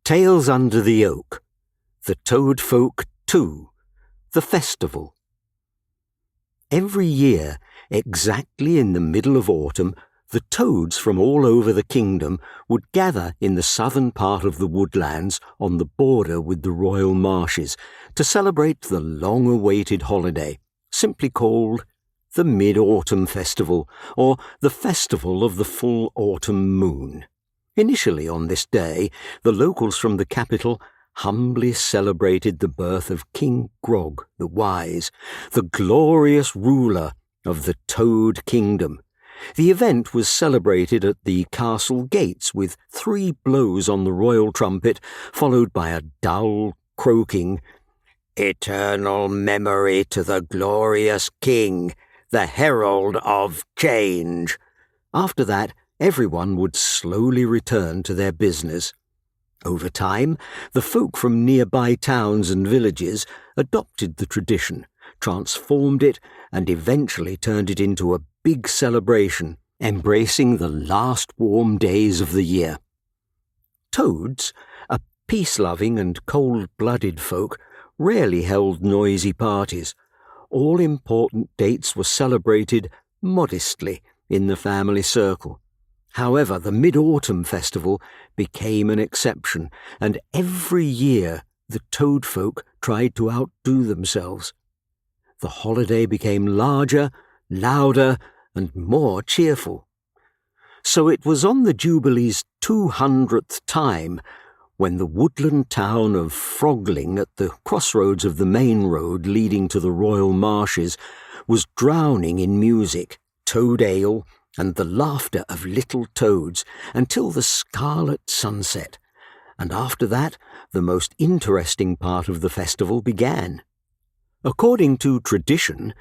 Tales Under the Oak, The Toad Folk 2, The Festival. Every year, exactly in the middle of autumn, the toads from all over the kingdom would gather in the southern part of the woodlands on the border with the royal marshes to celebrate the long-awaited holiday, simply called the Mid-Autumn Festival, or the Festival of the Full Autumn Moon. Initially on this day, the locals from the capital humbly celebrated the birth of King Grog the Wise, the glorious ruler of the Toad Kingdom. The event was celebrated at the castle gates with 3 blows on the royal trumpet, followed by a dull, croaking, "Eternal memory to the glorious king, the herald of change." After that, everyone would slowly return to their business. Over time, the folk from nearby towns and villages adopted the tradition, transformed it, and eventually turned it into a big celebration, embracing the last warm days of the year. Toads, a peace-loving and cold-blooded folk, rarely held noisy parties. All important dates were celebrated modestly in the family circle. However, the Mid-Autumn Festival became an exception, and every year the toad folk tried to outdo themselves. The holiday became larger, louder, and more cheerful. So it was on the Jubilee's 200th time, when the woodland town of Frogling at the crossroads of the main road leading to the royal marshes was drowning in music, toad ale, and the laughter of little toads until the scarlet sunset, and after that the most interesting part of the festival began. According to tradition,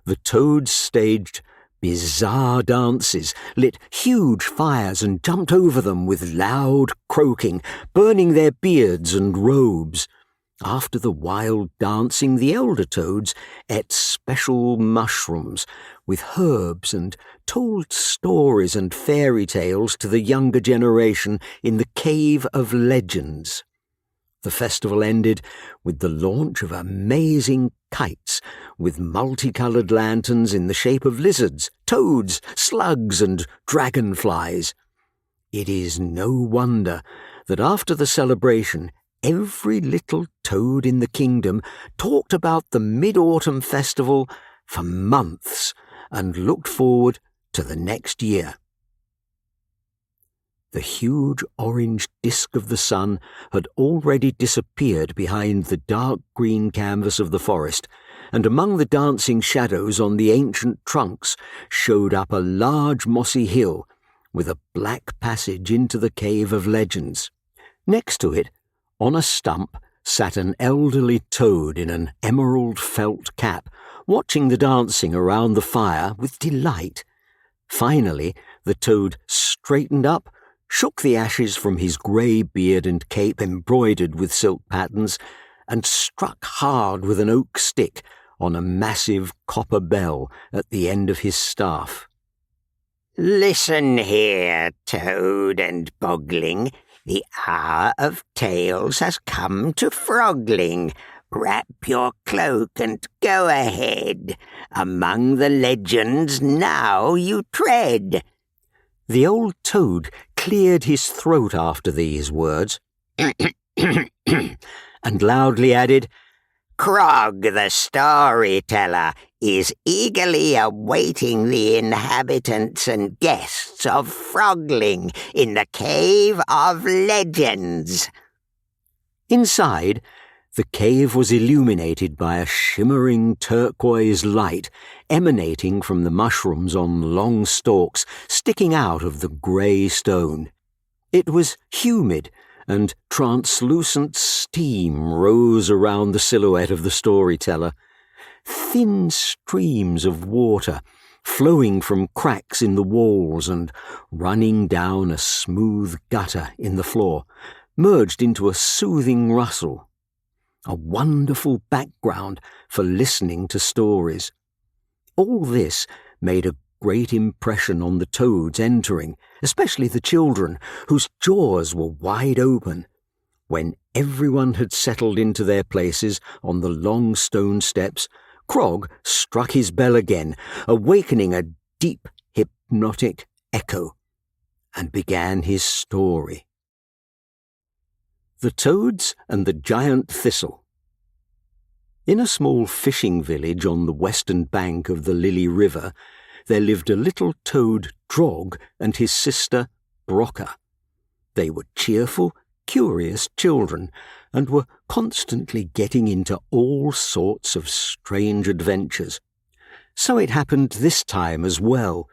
the toads staged bizarre dances, lit huge fires and jumped over them with loud croaking, burning their beards and robes. After the wild dancing, the elder toads ate special mushrooms with herbs and told stories and fairy tales to the younger generation in the Cave of Legends. The festival ended with the launch of amazing kites with multicolored lanterns in the shape of lizards, toads, slugs, and dragonflies. It is no wonder that after the celebration, every little toad in the kingdom talked about the Mid-Autumn Festival for months and looked forward to the next year. The huge orange disk of the sun had already disappeared behind the dark green canvas of the forest, and among the dancing shadows on the ancient trunks showed up a large mossy hill with a black passage into the Cave of Legends. Next to it, on a stump, sat an elderly toad in an emerald felt cap, watching the dancing around the fire with delight. Finally, the toad straightened up, shook the ashes from his grey beard and cape embroidered with silk patterns, and struck hard with an oak stick on a massive copper bell at the end of his staff. "Listen here, Toad and Bogling. The hour of tales has come to Frogling. Wrap your cloak and go ahead. Among the legends now you tread." The old toad cleared his throat after these words, and loudly added, "Krog the storyteller is eagerly awaiting the inhabitants and guests of Frogling in the Cave of Legends." Inside, the cave was illuminated by a shimmering turquoise light emanating from the mushrooms on long stalks sticking out of the grey stone. It was humid, and translucent steam rose around the silhouette of the storyteller. Thin streams of water, flowing from cracks in the walls and running down a smooth gutter in the floor, merged into a soothing rustle. A wonderful background for listening to stories. All this made a great impression on the toads entering, especially the children, whose jaws were wide open. When everyone had settled into their places on the long stone steps, Krog struck his bell again, awakening a deep, hypnotic echo, and began his story. The Toads and the Giant Thistle. In a small fishing village on the western bank of the Lily River, there lived a little toad Drog and his sister Brocker. They were cheerful, curious children, and were constantly getting into all sorts of strange adventures. So it happened this time as well,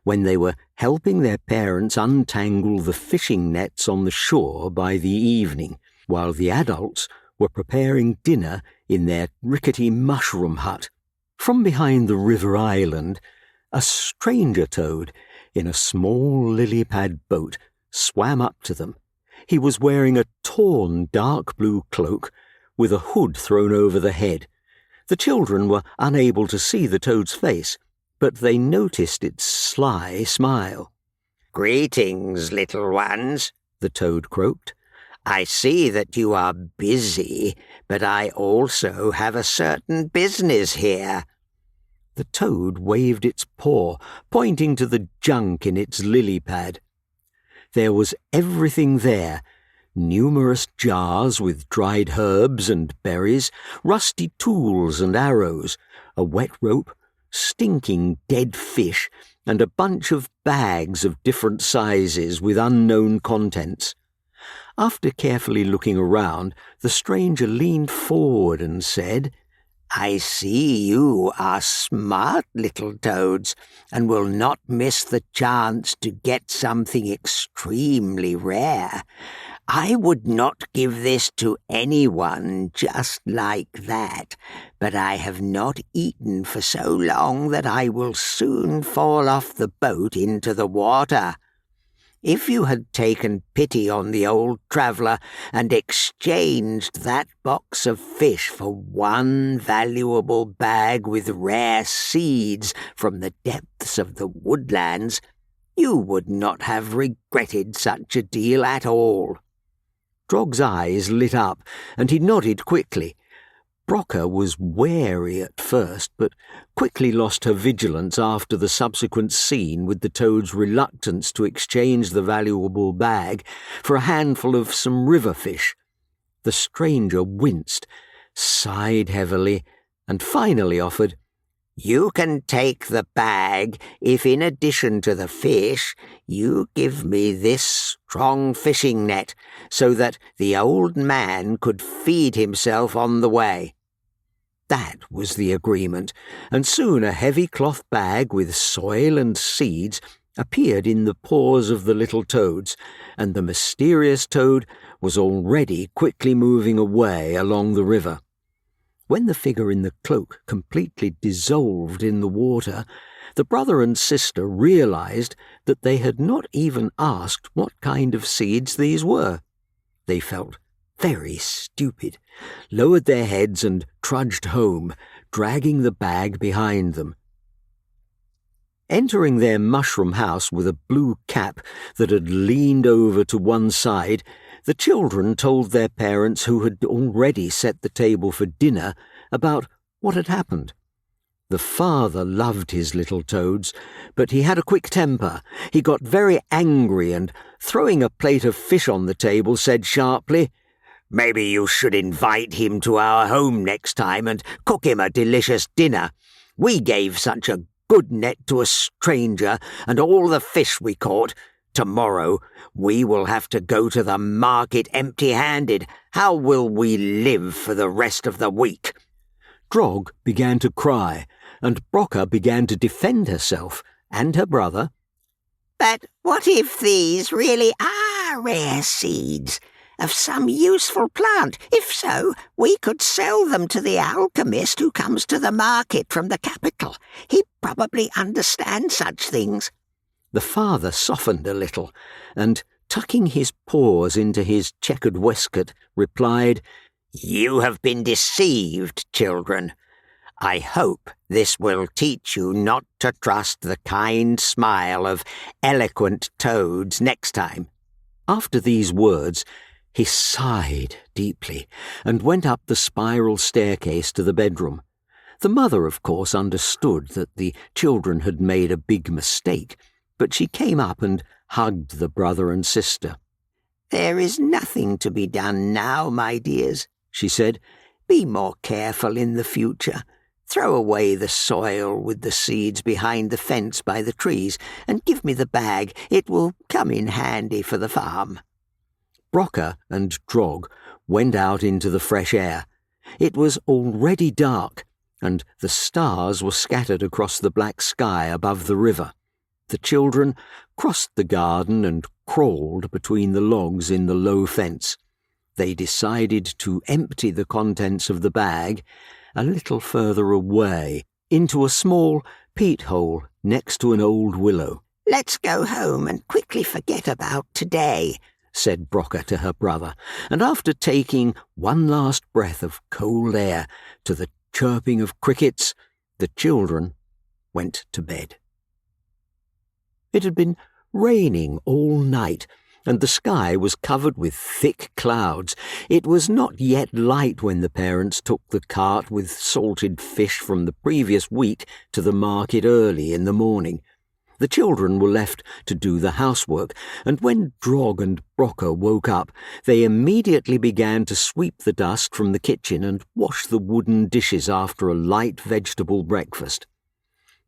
when they were helping their parents untangle the fishing nets on the shore by the evening, while the adults were preparing dinner in their rickety mushroom hut. From behind the river island, a stranger toad in a small lily-pad boat swam up to them. He was wearing a torn dark blue cloak with a hood thrown over the head. The children were unable to see the toad's face, but they noticed its sly smile. "Greetings, little ones," the toad croaked. "I see that you are busy, but I also have a certain business here." The toad waved its paw, pointing to the junk in its lily pad. There was everything there: numerous jars with dried herbs and berries, rusty tools and arrows, a wet rope, stinking dead fish, and a bunch of bags of different sizes with unknown contents. After carefully looking around, the stranger leaned forward and said, "I see you are smart little toads, and will not miss the chance to get something extremely rare. I would not give this to anyone just like that, but I have not eaten for so long that I will soon fall off the boat into the water. If you had taken pity on the old traveller and exchanged that box of fish for one valuable bag with rare seeds from the depths of the woodlands, you would not have regretted such a deal at all." Drog's eyes lit up, and he nodded quickly. Brocker was wary at first, but quickly lost her vigilance after the subsequent scene with the toad's reluctance to exchange the valuable bag for a handful of some river fish. The stranger winced, sighed heavily, and finally offered, "You can take the bag if, in addition to the fish, you give me this strong fishing net, so that the old man could feed himself on the way." That was the agreement, and soon a heavy cloth bag with soil and seeds appeared in the paws of the little toads, and the mysterious toad was already quickly moving away along the river. When the figure in the cloak completely dissolved in the water, the brother and sister realized that they had not even asked what kind of seeds these were. They felt very stupid, lowered their heads and trudged home, dragging the bag behind them. Entering their mushroom house with a blue cap that had leaned over to one side, the children told their parents, who had already set the table for dinner, about what had happened. The father loved his little toads, but he had a quick temper. He got very angry and, throwing a plate of fish on the table, said sharply, "Maybe you should invite him to our home next time and cook him a delicious dinner. We gave such a good net to a stranger, and all the fish we caught. Tomorrow we will have to go to the market empty-handed. How will we live for the rest of the week?" Drog began to cry, and Brocker began to defend herself and her brother. "But what if these really are rare seeds of some useful plant? If so, we could sell them to the alchemist who comes to the market from the capital. He probably understands such things." The father softened a little, and, tucking his paws into his checkered waistcoat, replied, "You have been deceived, children. I hope this will teach you not to trust the kind smile of eloquent toads next time." After these words, He sighed deeply and went up the spiral staircase to the bedroom. The mother, of course, understood that the children had made a big mistake, but she came up and hugged the brother and sister. "There is nothing to be done now, my dears," she said. "Be more careful in the future. Throw away the soil with the seeds behind the fence by the trees, and give me the bag. It will come in handy for the farm." Brocker and Drog went out into the fresh air. It was already dark, and the stars were scattered across the black sky above the river. The children crossed the garden and crawled between the logs in the low fence. They decided to empty the contents of the bag a little further away, into a small peat hole next to an old willow. "Let's go home and quickly forget about today," said Brocker to her brother, and after taking one last breath of cold air to the chirping of crickets, the children went to bed. It had been raining all night, and the sky was covered with thick clouds. It was not yet light when the parents took the cart with salted fish from the previous week to the market early in the morning. The children were left to do the housework, and when Drog and Brocker woke up, they immediately began to sweep the dust from the kitchen and wash the wooden dishes after a light vegetable breakfast.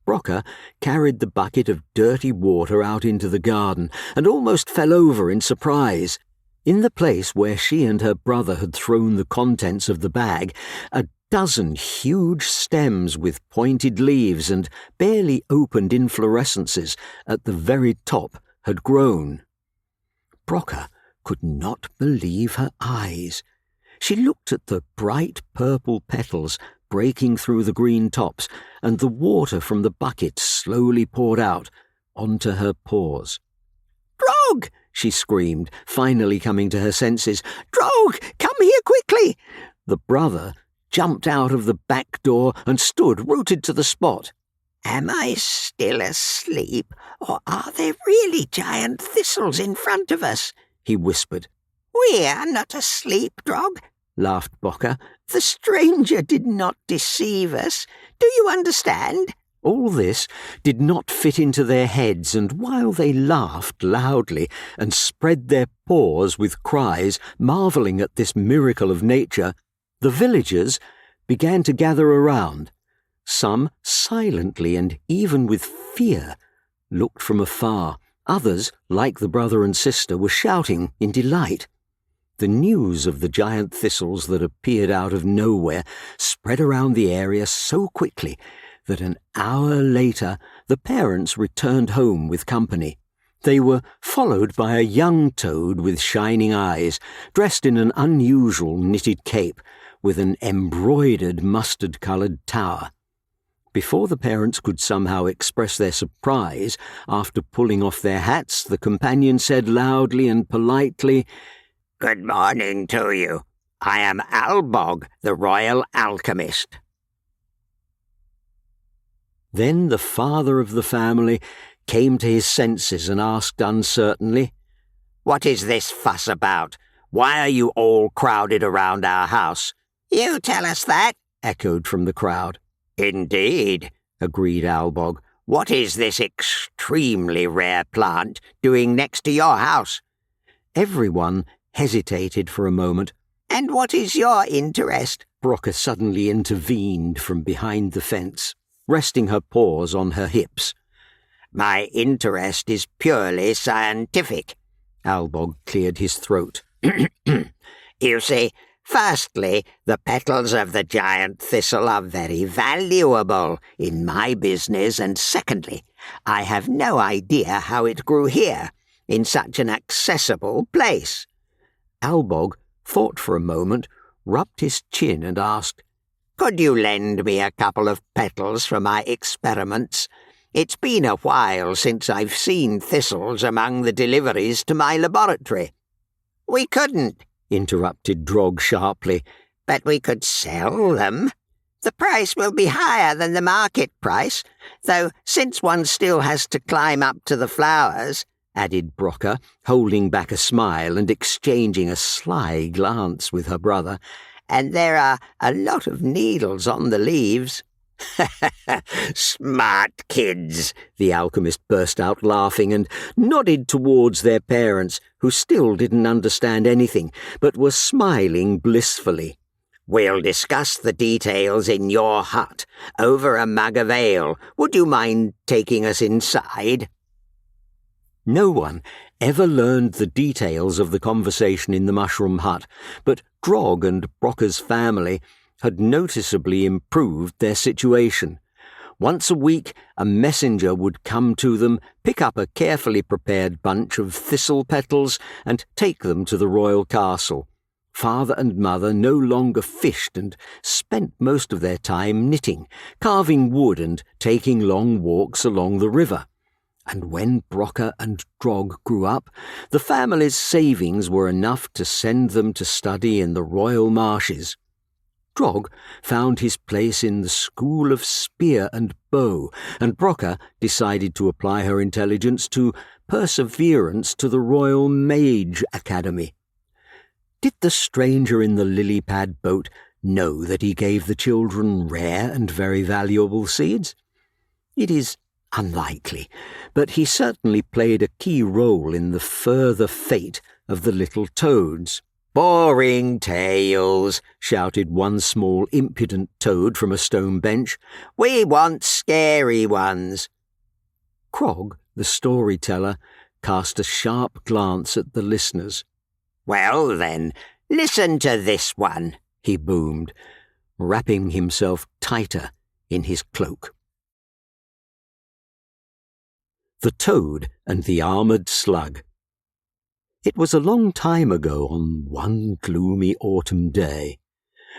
Brocker carried the bucket of dirty water out into the garden and almost fell over in surprise. In the place where she and her brother had thrown the contents of the bag, a dozen huge stems with pointed leaves and barely opened inflorescences at the very top had grown. Brocker could not believe her eyes. She looked at the bright purple petals breaking through the green tops, and the water from the bucket slowly poured out onto her paws. "Drog!" she screamed, finally coming to her senses. "Drog, come here quickly!" The brother jumped out of the back door and stood rooted to the spot. "Am I still asleep, or are there really giant thistles in front of us?" he whispered. "We are not asleep, Drog," laughed Brocker. "The stranger did not deceive us. Do you understand?" All this did not fit into their heads, and while they laughed loudly and spread their paws with cries, marvelling at this miracle of nature, the villagers began to gather around. Some silently and even with fear looked from afar. Others, like the brother and sister, were shouting in delight. The news of the giant thistles that appeared out of nowhere spread around the area so quickly that an hour later the parents returned home with company. They were followed by a young toad with shining eyes, dressed in an unusual knitted cape with an embroidered mustard-coloured tower. Before the parents could somehow express their surprise, after pulling off their hats, the companion said loudly and politely, "Good morning to you. I am Albog, the royal alchemist." Then the father of the family came to his senses and asked uncertainly, "What is this fuss about? Why are you all crowded around our house?" "You tell us that," echoed from the crowd. "Indeed," agreed Albog. "What is this extremely rare plant doing next to your house?" Everyone hesitated for a moment. "And what is your interest?" Brocker suddenly intervened from behind the fence, resting her paws on her hips. "My interest is purely scientific." Albog cleared his throat. "You see, firstly, the petals of the giant thistle are very valuable in my business, and secondly, I have no idea how it grew here, in such an accessible place." Albog thought for a moment, rubbed his chin and asked, "Could you lend me a couple of petals for my experiments? It's been a while since I've seen thistles among the deliveries to my laboratory." "We couldn't," interrupted Drog sharply. "But we could sell them. The price will be higher than the market price, though since one still has to climb up to the flowers, added Brocker, holding back a smile and exchanging a sly glance with her brother. And there are a lot of needles on the leaves. Smart kids, the alchemist burst out laughing and nodded towards their parents, who still didn't understand anything, but were smiling blissfully. We'll discuss the details in your hut, over a mug of ale. Would you mind taking us inside? No one ever learned the details of the conversation in the mushroom hut, but Grog and Brocker's family had noticeably improved their situation. Once a week, a messenger would come to them, pick up a carefully prepared bunch of thistle petals, and take them to the royal castle. Father and mother no longer fished and spent most of their time knitting, carving wood and taking long walks along the river. And when Brocker and Grog grew up, the family's savings were enough to send them to study in the royal marshes. Grog found his place in the School of Spear and Bow, and Brocker decided to apply her intelligence to perseverance to the Royal Mage Academy. Did the stranger in the lily-pad boat know that he gave the children rare and very valuable seeds? It is unlikely, but he certainly played a key role in the further fate of the little toads. Boring tales, shouted one small impudent toad from a stone bench. We want scary ones. Grog, the storyteller, cast a sharp glance at the listeners. Well then, listen to this one, he boomed, wrapping himself tighter in his cloak. The Toad and the Armoured Slug. It was a long time ago on one gloomy autumn day.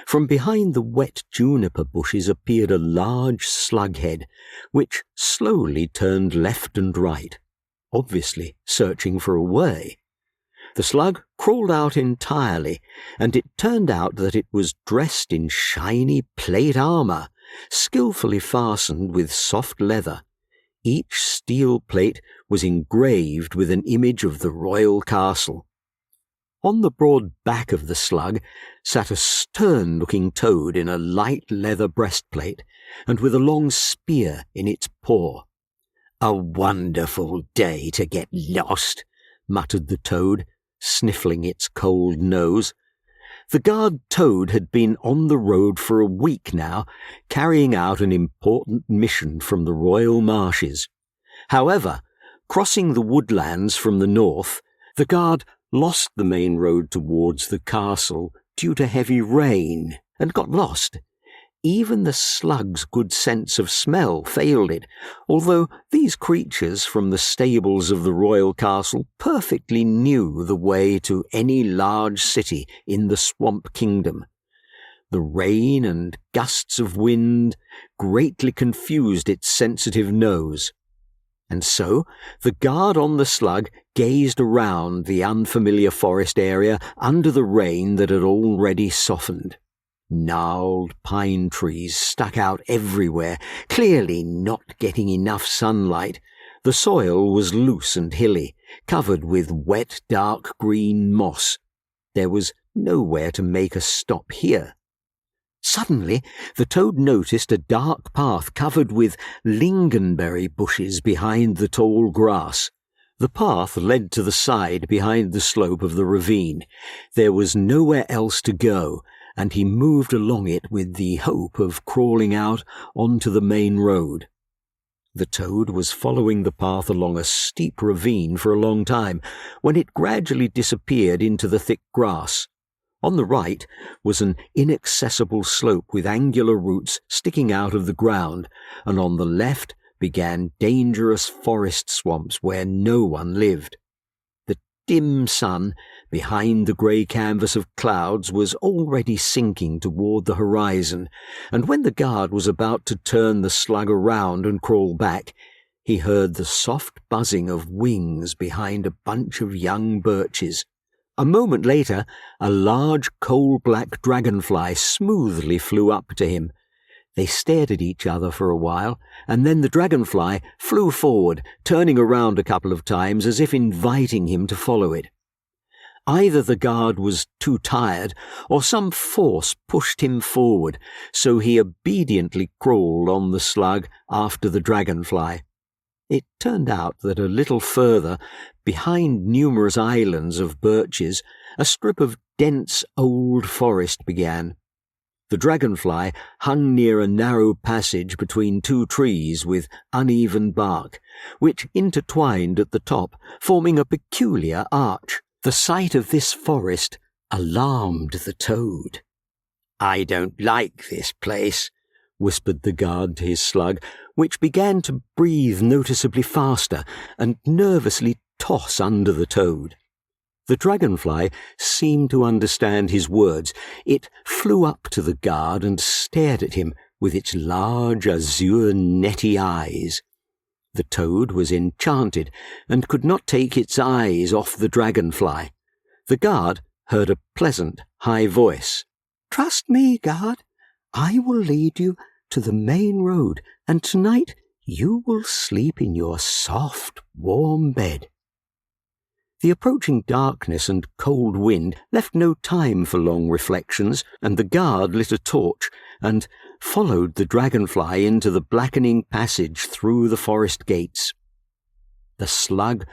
From behind the wet juniper bushes appeared a large slughead, which slowly turned left and right, obviously searching for a way. The slug crawled out entirely, and it turned out that it was dressed in shiny plate armour, skillfully fastened with soft leather. Each steel plate was engraved with an image of the royal castle. On the broad back of the slug sat a stern-looking toad in a light leather breastplate, and with a long spear in its paw. A wonderful day to get lost, muttered the toad, sniffling its cold nose. The guard toad had been on the road for a week now, carrying out an important mission from the royal marshes. However, crossing the woodlands from the north, the guard lost the main road towards the castle due to heavy rain and got lost. Even the slug's good sense of smell failed it, although these creatures from the stables of the royal castle perfectly knew the way to any large city in the Swamp Kingdom. The rain and gusts of wind greatly confused its sensitive nose. And so the guard on the slug gazed around the unfamiliar forest area under the rain that had already softened. Gnarled pine trees stuck out everywhere, clearly not getting enough sunlight. The soil was loose and hilly, covered with wet, dark green moss. There was nowhere to make a stop here. Suddenly, the toad noticed a dark path covered with lingonberry bushes behind the tall grass. The path led to the side behind the slope of the ravine. There was nowhere else to go, and he moved along it with the hope of crawling out onto the main road. The toad was following the path along a steep ravine for a long time, when it gradually disappeared into the thick grass. On the right was an inaccessible slope with angular roots sticking out of the ground, and on the left began dangerous forest swamps where no one lived. The dim sun, behind the grey canvas of clouds, was already sinking toward the horizon, and when the guard was about to turn the slug around and crawl back, he heard the soft buzzing of wings behind a bunch of young birches. A moment later, a large coal-black dragonfly smoothly flew up to him. They stared at each other for a while, and then the dragonfly flew forward, turning around a couple of times as if inviting him to follow it. Either the guard was too tired, or some force pushed him forward, so he obediently crawled on the slug after the dragonfly. It turned out that a little further, behind numerous islands of birches, a strip of dense old forest began. The dragonfly hung near a narrow passage between two trees with uneven bark, which intertwined at the top, forming a peculiar arch. The sight of this forest alarmed the toad. "I don't like this place," whispered the guard to his slug, which began to breathe noticeably faster and nervously toss under the toad. The dragonfly seemed to understand his words. It flew up to the guard and stared at him with its large azure netty eyes. The toad was enchanted and could not take its eyes off the dragonfly. The guard heard a pleasant, high voice. "Trust me, guard. I will lead you to the main road, and tonight you will sleep in your soft, warm bed." The approaching darkness and cold wind left no time for long reflections, and the guard lit a torch and followed the dragonfly into the blackening passage through the forest gates. The slug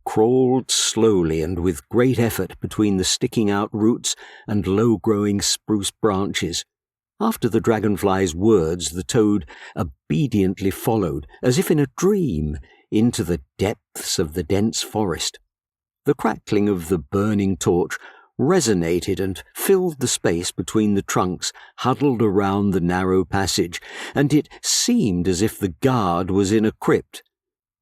crawled slowly and with great effort between the sticking-out roots and low-growing spruce branches. After the dragonfly's words, the toad obediently followed, as if in a dream, into the depths of the dense forest. The crackling of the burning torch resonated and filled the space between the trunks huddled around the narrow passage, and it seemed as if the guard was in a crypt.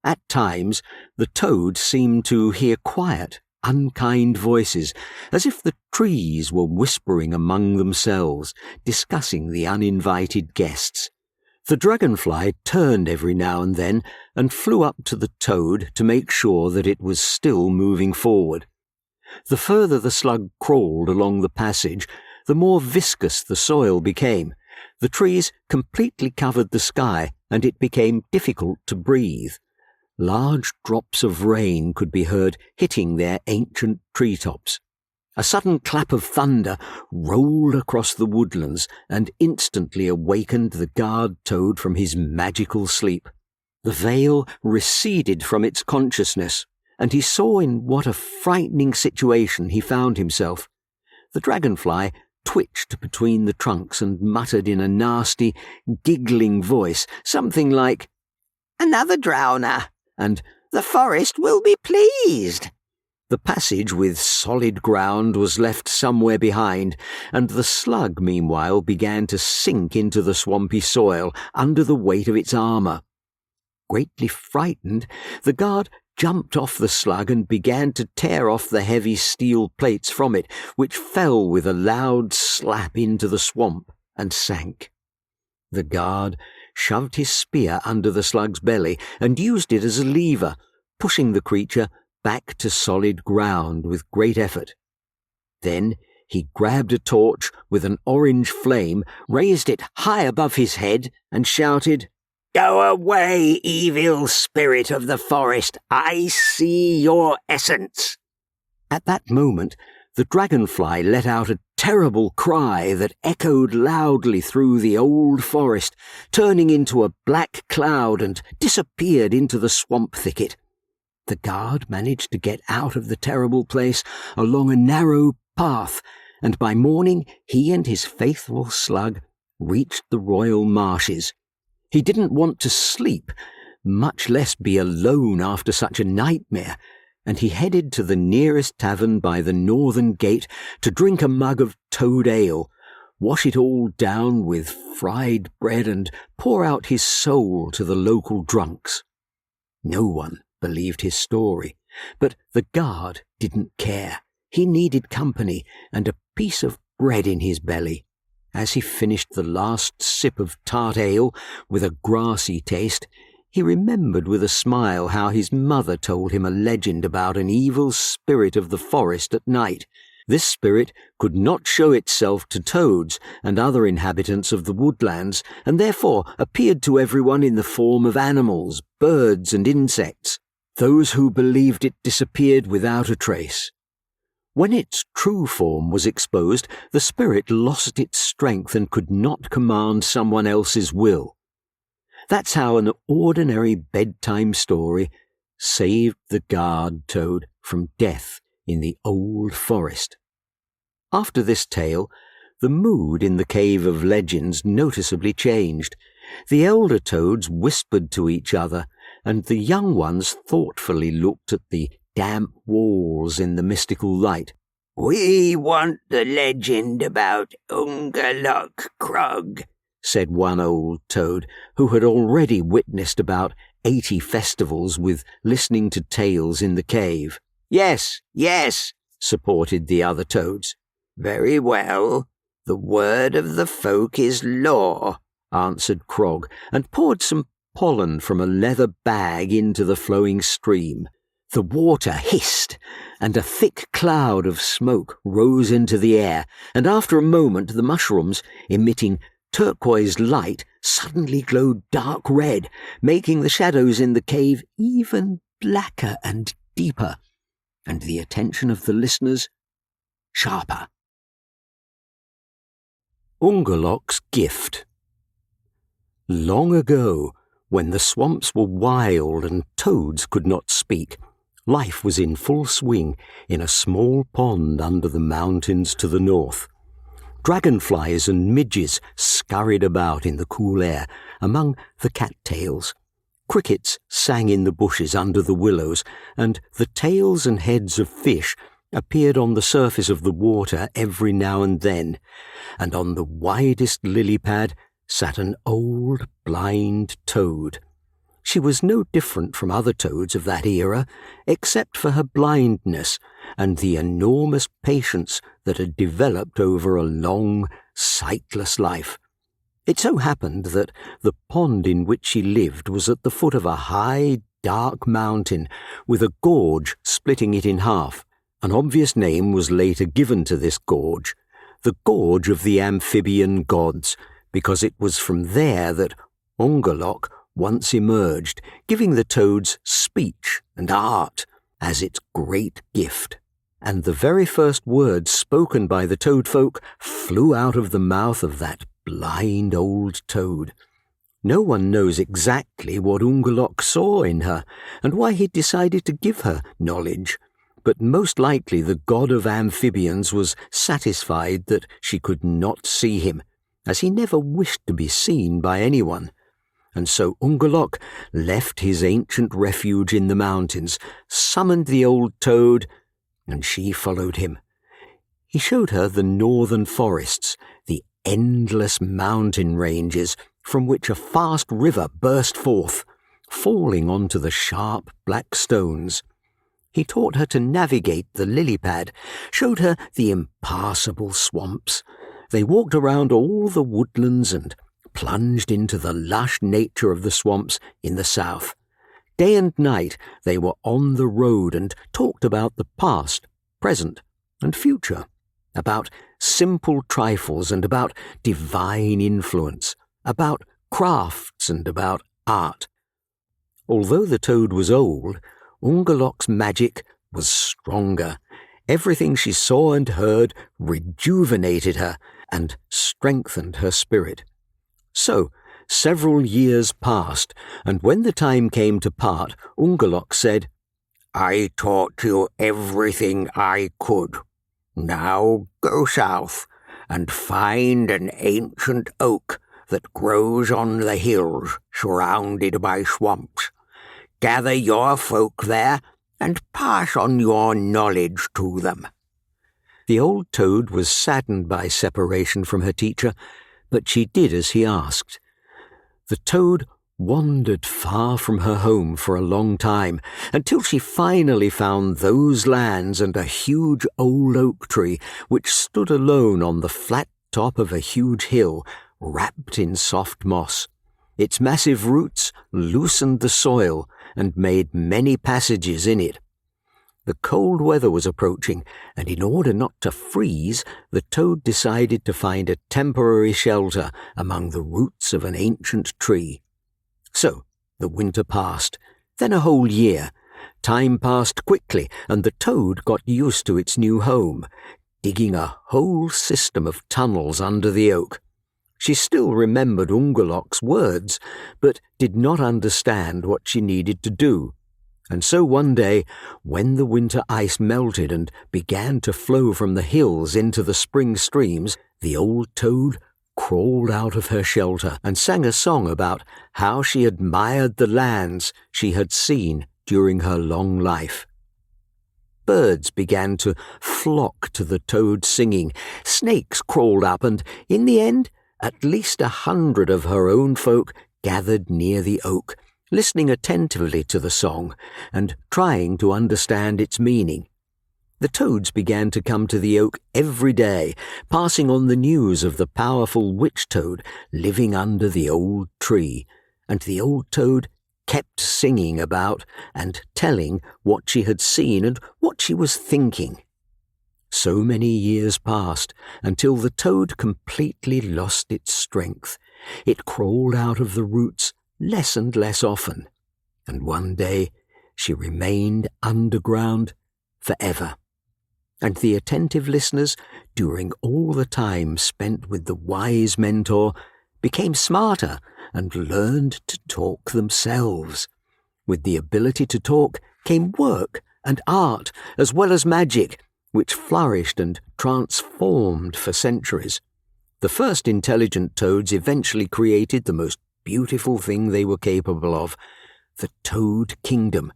At times, the toad seemed to hear quiet, unkind voices, as if the trees were whispering among themselves, discussing the uninvited guests. The dragonfly turned every now and then and flew up to the toad to make sure that it was still moving forward. The further the slug crawled along the passage, the more viscous the soil became. The trees completely covered the sky, and it became difficult to breathe. Large drops of rain could be heard hitting their ancient treetops. A sudden clap of thunder rolled across the woodlands and instantly awakened the guard toad from his magical sleep. The veil receded from its consciousness, and he saw in what a frightening situation he found himself. The dragonfly twitched between the trunks and muttered in a nasty, giggling voice something like, "Another drowner, and the forest will be pleased." The passage with solid ground was left somewhere behind, and the slug meanwhile began to sink into the swampy soil under the weight of its armour. Greatly frightened, the guard jumped off the slug and began to tear off the heavy steel plates from it, which fell with a loud slap into the swamp and sank. The guard shoved his spear under the slug's belly and used it as a lever, pushing the creature back to solid ground with great effort. Then he grabbed a torch with an orange flame, raised it high above his head, and shouted, "Go away, evil spirit of the forest! I see your essence!" At that moment, the dragonfly let out a terrible cry that echoed loudly through the old forest, turning into a black cloud and disappeared into the swamp thicket. The guard managed to get out of the terrible place along a narrow path, and by morning he and his faithful slug reached the royal marshes. He didn't want to sleep, much less be alone after such a nightmare, and he headed to the nearest tavern by the northern gate to drink a mug of toad ale, wash it all down with fried bread, and pour out his soul to the local drunks. No one believed his story, but the guard didn't care. He needed company and a piece of bread in his belly. As he finished the last sip of tart ale with a grassy taste, he remembered with a smile how his mother told him a legend about an evil spirit of the forest at night. This spirit could not show itself to toads and other inhabitants of the woodlands, and therefore appeared to everyone in the form of animals, birds, and insects. Those who believed it disappeared without a trace. When its true form was exposed, the spirit lost its strength and could not command someone else's will. That's how an ordinary bedtime story saved the guard toad from death in the old forest. After this tale, the mood in the Cave of Legends noticeably changed. The elder toads whispered to each other, and the young ones thoughtfully looked at the damp walls in the mystical light. "We want the legend about Ungolokk, Krog," said one old toad, who had already witnessed about 80 festivals with listening to tales in the cave. "Yes, yes," supported the other toads. "Very well. The word of the folk is law," answered Krog, and poured some pollen from a leather bag into the flowing stream. The water hissed, and a thick cloud of smoke rose into the air, and after a moment the mushrooms, emitting turquoise light, suddenly glowed dark red, making the shadows in the cave even blacker and deeper, and the attention of the listeners sharper. Ungolokk's Gift. Long ago, when the swamps were wild and toads could not speak, life was in full swing in a small pond under the mountains to the north. Dragonflies and midges scurried about in the cool air among the cattails. Crickets sang in the bushes under the willows, and the tails and heads of fish appeared on the surface of the water every now and then, and on the widest lily pad sat an old blind toad. She was no different from other toads of that era, except for her blindness and the enormous patience that had developed over a long, sightless life. It so happened that the pond in which she lived was at the foot of a high, dark mountain, with a gorge splitting it in half. An obvious name was later given to this gorge, the Gorge of the Amphibian Gods, because it was from there that Ungolokk once emerged, giving the toads speech and art as its great gift. And the very first words spoken by the toad folk flew out of the mouth of that blind old toad. No one knows exactly what Ungolokk saw in her, and why he decided to give her knowledge. But most likely the god of amphibians was satisfied that she could not see him, as he never wished to be seen by anyone. And so Ungolokk left his ancient refuge in the mountains, summoned the old toad, and she followed him. He showed her the northern forests, the endless mountain ranges from which a fast river burst forth, falling onto the sharp black stones. He taught her to navigate the lily pad, showed her the impassable swamps. They walked around all the woodlands and plunged into the lush nature of the swamps in the south. Day and night they were on the road and talked about the past, present, and future, about simple trifles and about divine influence, about crafts and about art. Although the toad was old, Ungolokk's magic was stronger. Everything she saw and heard rejuvenated her and strengthened her spirit. So, several years passed, and when the time came to part, Ungolokk said, "I taught you everything I could. Now go south and find an ancient oak that grows on the hills surrounded by swamps. Gather your folk there and pass on your knowledge to them." The old toad was saddened by separation from her teacher, but she did as he asked. The toad wandered far from her home for a long time, until she finally found those lands and a huge old oak tree which stood alone on the flat top of a huge hill, wrapped in soft moss. Its massive roots loosened the soil and made many passages in it. The cold weather was approaching, and in order not to freeze, the toad decided to find a temporary shelter among the roots of an ancient tree. So the winter passed, then a whole year. Time passed quickly, and the toad got used to its new home, digging a whole system of tunnels under the oak. She still remembered Ungolokk's words, but did not understand what she needed to do. And so one day, when the winter ice melted and began to flow from the hills into the spring streams, the old toad crawled out of her shelter and sang a song about how she admired the lands she had seen during her long life. Birds began to flock to the toad's singing. Snakes crawled up, and in the end, at least 100 of her own folk gathered near the oak, listening attentively to the song and trying to understand its meaning. The toads began to come to the oak every day, passing on the news of the powerful witch toad living under the old tree, and the old toad kept singing about and telling what she had seen and what she was thinking. So many years passed until the toad completely lost its strength. It crawled out of the roots less and less often, and one day she remained underground forever. And the attentive listeners, during all the time spent with the wise mentor, became smarter and learned to talk themselves. With the ability to talk came work and art, as well as magic, which flourished and transformed for centuries. The first intelligent toads eventually created the most beautiful thing they were capable of, the Toad Kingdom.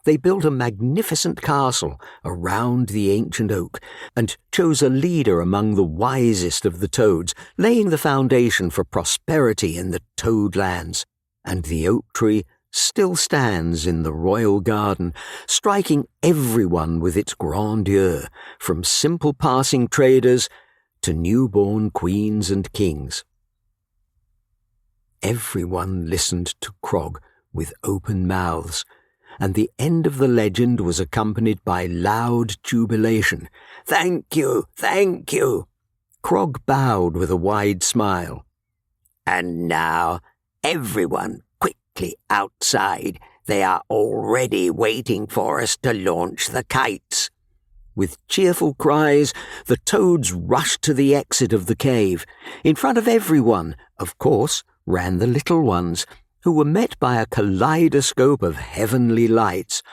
They built a magnificent castle around the ancient oak and chose a leader among the wisest of the toads, laying the foundation for prosperity in the toad lands. And the oak tree still stands in the royal garden, striking everyone with its grandeur, from simple passing traders to newborn queens and kings. Everyone listened to Krog with open mouths, and the end of the legend was accompanied by loud jubilation. "Thank you, thank you!" Krog bowed with a wide smile. "And now, everyone, quickly outside. They are already waiting for us to launch the kites." With cheerful cries, the toads rushed to the exit of the cave. In front of everyone, of course, ran the little ones, who were met by a kaleidoscope of heavenly lights.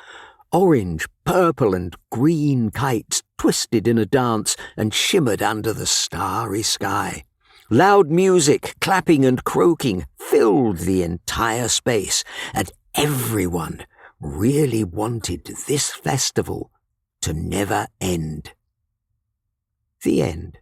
Orange, purple, and green kites twisted in a dance and shimmered under the starry sky. Loud music, clapping and croaking, filled the entire space, and everyone really wanted this festival to never end. The end.